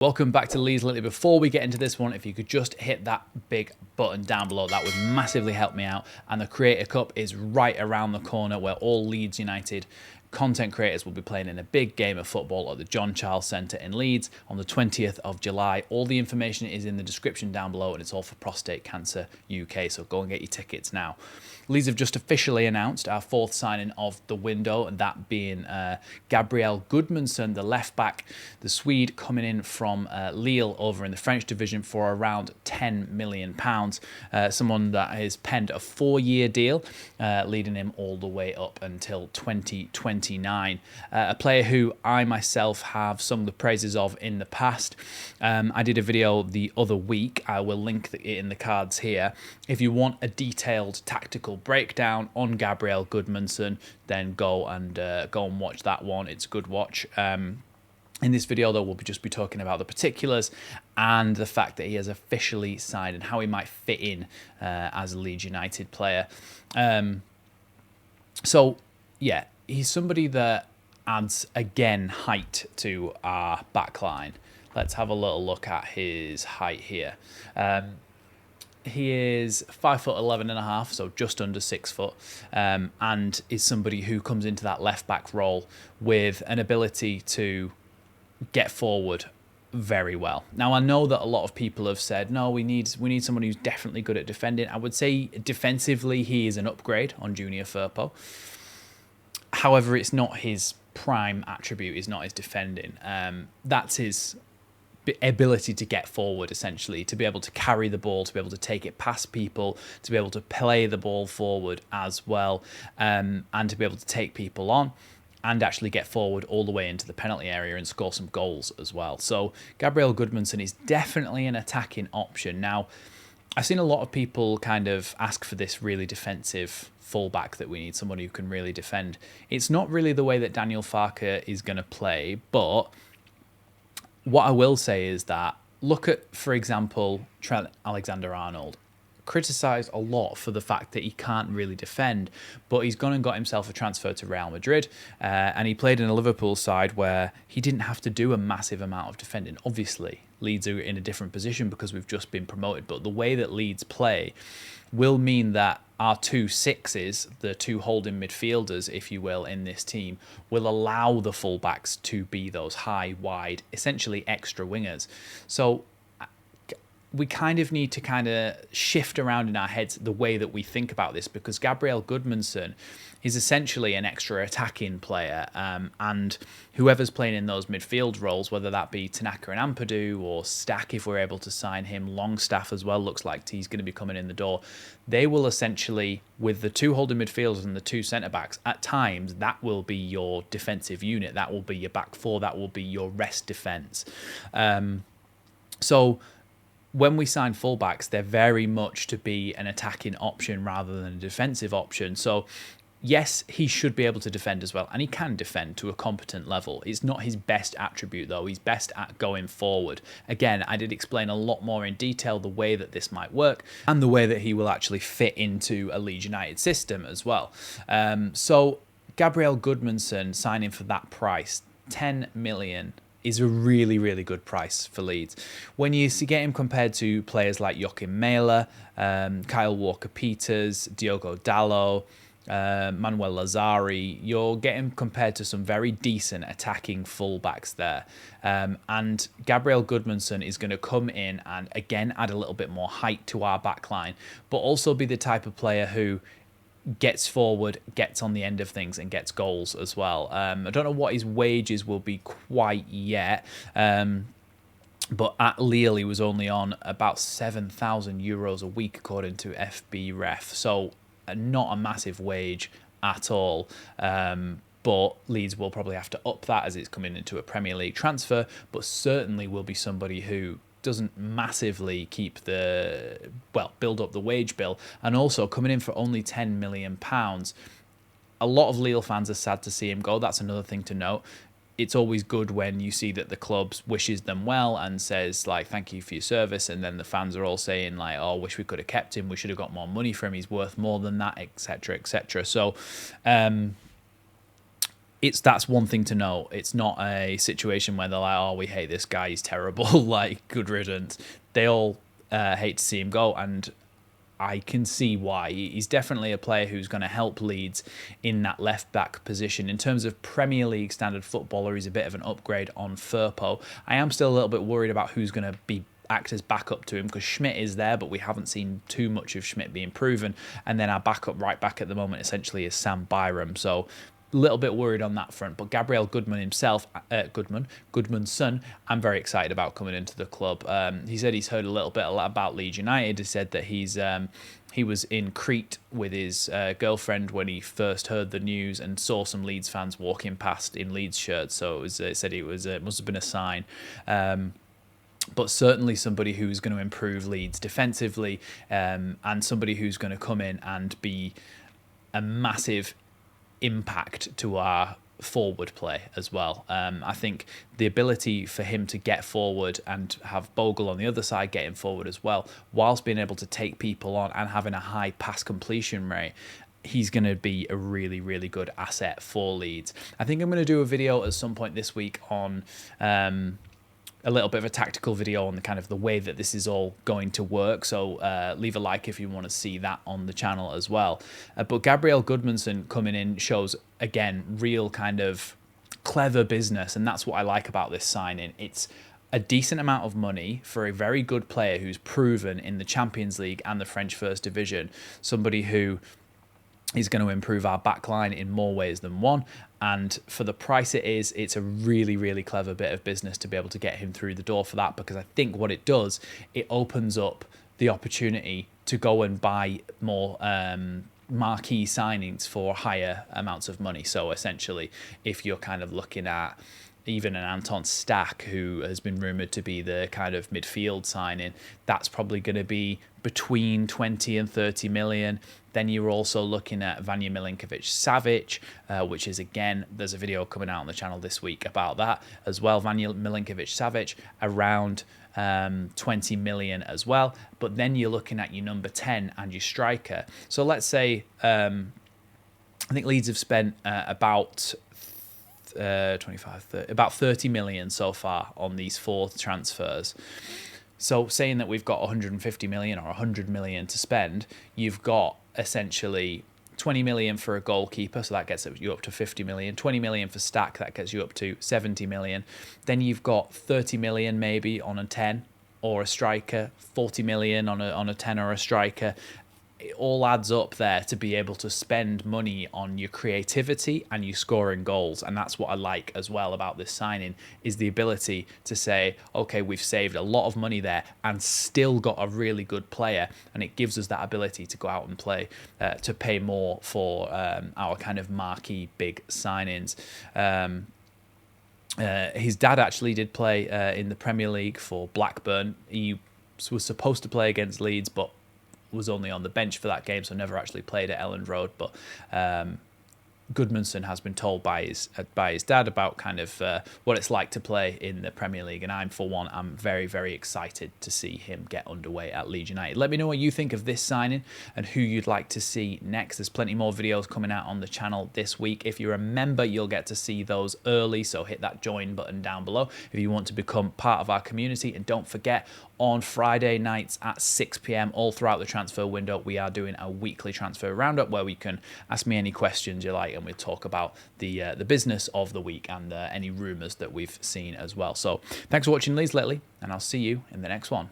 Welcome back to Leeds Lately. Before we get into this one, if you could just hit that big button down below, that would massively help me out. And the Creator Cup is right around the corner, where all Leeds United content creators will be playing in a big game of football at the John Charles Centre in Leeds on the 20th of July. All the information is in the description down below, and it's all for Prostate Cancer UK, so go and get your tickets now. Leeds have just officially announced our fourth signing of the window, and that being Gabriel Gudmundsson, the left back, the Swede, coming in from Lille over in the French division for around £10 million. Someone that has penned a 4-year deal, leading him all the way up until 2029. A player who I myself have sung the praises of in the past. I did a video the other week. I will link it in the cards here. If you want a detailed tactical breakdown on Gabriel Gudmundsson, then go and watch that one. It's a good watch. In this video, though, we'll just be talking about the particulars and the fact that he has officially signed and how he might fit in as a Leeds United player. So, yeah, he's somebody that adds, again, height to our backline. Let's have a little look at his height here. He is 5'11.5", so just under 6 foot, and is somebody who comes into that left back role with an ability to get forward very well. Now, I know that a lot of people have said, no, we need someone who's definitely good at defending. I would say defensively, he is an upgrade on Junior Firpo. However, it's not his prime attribute, is not his defending. That's his ability to get forward, essentially, to be able to carry the ball, to be able to take it past people, to be able to play the ball forward as well, and to be able to take people on and actually get forward all the way into the penalty area and score some goals as well. So Gabriel Gudmundsson is definitely an attacking option. Now, I've seen a lot of people kind of ask for this really defensive fullback, that we need someone who can really defend. It's not really the way that Daniel Farke is going to play, but what I will say is that look at, for example, Trent Alexander-Arnold. Criticised a lot for the fact that he can't really defend, but he's gone and got himself a transfer to Real Madrid, and he played in a Liverpool side where he didn't have to do a massive amount of defending. Obviously, Leeds are in a different position because we've just been promoted, but the way that Leeds play will mean that our 2 sixes, the 2 holding midfielders, if you will, in this team, will allow the fullbacks to be those high, wide, essentially extra wingers. So we kind of need to shift around in our heads the way that we think about this, because Gabriel Gudmundsson is essentially an extra attacking player, and whoever's playing in those midfield roles, whether that be Tanaka and Ampadu or Stack, if we're able to sign him, Longstaff as well, looks like he's going to be coming in the door, they will essentially, with the 2 holding midfielders and the 2 centre-backs, at times that will be your defensive unit, that will be your back 4, that will be your rest defence. So when we sign fullbacks, they're very much to be an attacking option rather than a defensive option. So yes, he should be able to defend as well, and he can defend to a competent level. It's not his best attribute, though. He's best at going forward. Again, I did explain a lot more in detail the way that this might work and the way that he will actually fit into a Leeds United system as well. So Gabriel Gudmundsson signing for that price, 10 million, is a really, really good price for Leeds. When you get him compared to players like Joachim Mæhle, Kyle Walker-Peters, Diogo Dalot, Manuel Lazari, you're getting compared to some very decent attacking fullbacks there. And Gabriel Gudmundsson is going to come in and, again, add a little bit more height to our backline, but also be the type of player who gets forward, gets on the end of things, and gets goals as well. I don't know what his wages will be quite yet, but at Lille he was only on about €7,000 a week according to FB Ref, so not a massive wage at all. But Leeds will probably have to up that as it's coming into a Premier League transfer, but certainly will be somebody who doesn't massively build up the wage bill, and also coming in for only £10 million. A lot of Lille fans are sad to see him go. That's another thing to note. It's always good when you see that the club wishes them well and says, like, thank you for your service, and then the fans are all saying, like, oh, wish we could have kept him, we should have got more money for him, he's worth more than that, etc., etc. So that's one thing to know. It's not a situation where they're like, oh, we hate this guy, he's terrible, like, good riddance. They all hate to see him go, and I can see why. He's definitely a player who's going to help Leeds in that left-back position. In terms of Premier League standard footballer, he's a bit of an upgrade on Firpo. I am still a little bit worried about who's going to act as backup to him, because Schmidt is there, but we haven't seen too much of Schmidt being proven. And then our backup right back at the moment essentially is Sam Byram. So a little bit worried on that front. But Gabriel Gudmundsson, I'm very excited about coming into the club. He said he's heard a lot about Leeds United. He said that he was in Crete with his girlfriend when he first heard the news and saw some Leeds fans walking past in Leeds shirts. So it must have been a sign. But certainly somebody who's going to improve Leeds defensively, and somebody who's going to come in and be a massive impact to our forward play as well. I think the ability for him to get forward and have Bogle on the other side getting forward as well, whilst being able to take people on and having a high pass completion rate, he's going to be a really, really good asset for Leeds. I think I'm going to do a video at some point this week on a little bit of a tactical video on the kind of the way that this is all going to work. So leave a like if you want to see that on the channel as well. But Gabriel Gudmundsson coming in shows, again, real kind of clever business. And that's what I like about this signing. It's a decent amount of money for a very good player who's proven in the Champions League and the French First Division. Somebody who is going to improve our backline in more ways than one. And for the price it's a really, really clever bit of business to be able to get him through the door for that, because I think what it does, it opens up the opportunity to go and buy more marquee signings for higher amounts of money. So essentially, if you're kind of looking at even an Anton Stack, who has been rumoured to be the kind of midfield signing, that's probably going to be between 20 and 30 million. Then you're also looking at Vanja Milinkovic-Savic, which is, again, there's a video coming out on the channel this week about that as well. Vanja Milinkovic-Savic around 20 million as well. But then you're looking at your number 10 and your striker. So let's say, I think Leeds have spent about 30 million so far on these 4 transfers. So saying that we've got 150 million or 100 million to spend, you've got essentially 20 million for a goalkeeper, so that gets you up to 50 million. 20 million for Stack, that gets you up to 70 million. Then you've got 30 million maybe on a 10 or a striker, 40 million on a 10 or a striker. It all adds up there to be able to spend money on your creativity and you scoring goals. And that's what I like as well about this signing, is the ability to say, okay, we've saved a lot of money there and still got a really good player. And it gives us that ability to go out and play, to pay more for our kind of marquee big signings. His dad actually did play in the Premier League for Blackburn. He was supposed to play against Leeds, but was only on the bench for that game, so never actually played at Elland Road. But Gudmundsson has been told by his dad about kind of what it's like to play in the Premier League, and I'm very, very excited to see him get underway at Leeds United. Let me know what you think of this signing and who you'd like to see next. There's plenty more videos coming out on the channel this week. If you're a member, you'll get to see those early, so hit that join button down below if you want to become part of our community. And don't forget, on Friday nights at 6 p.m, all throughout the transfer window, we are doing a weekly transfer roundup where we can ask me any questions you like, and we'll talk about the business of the week and any rumours that we've seen as well. So thanks for watching Leeds Lately, and I'll see you in the next one.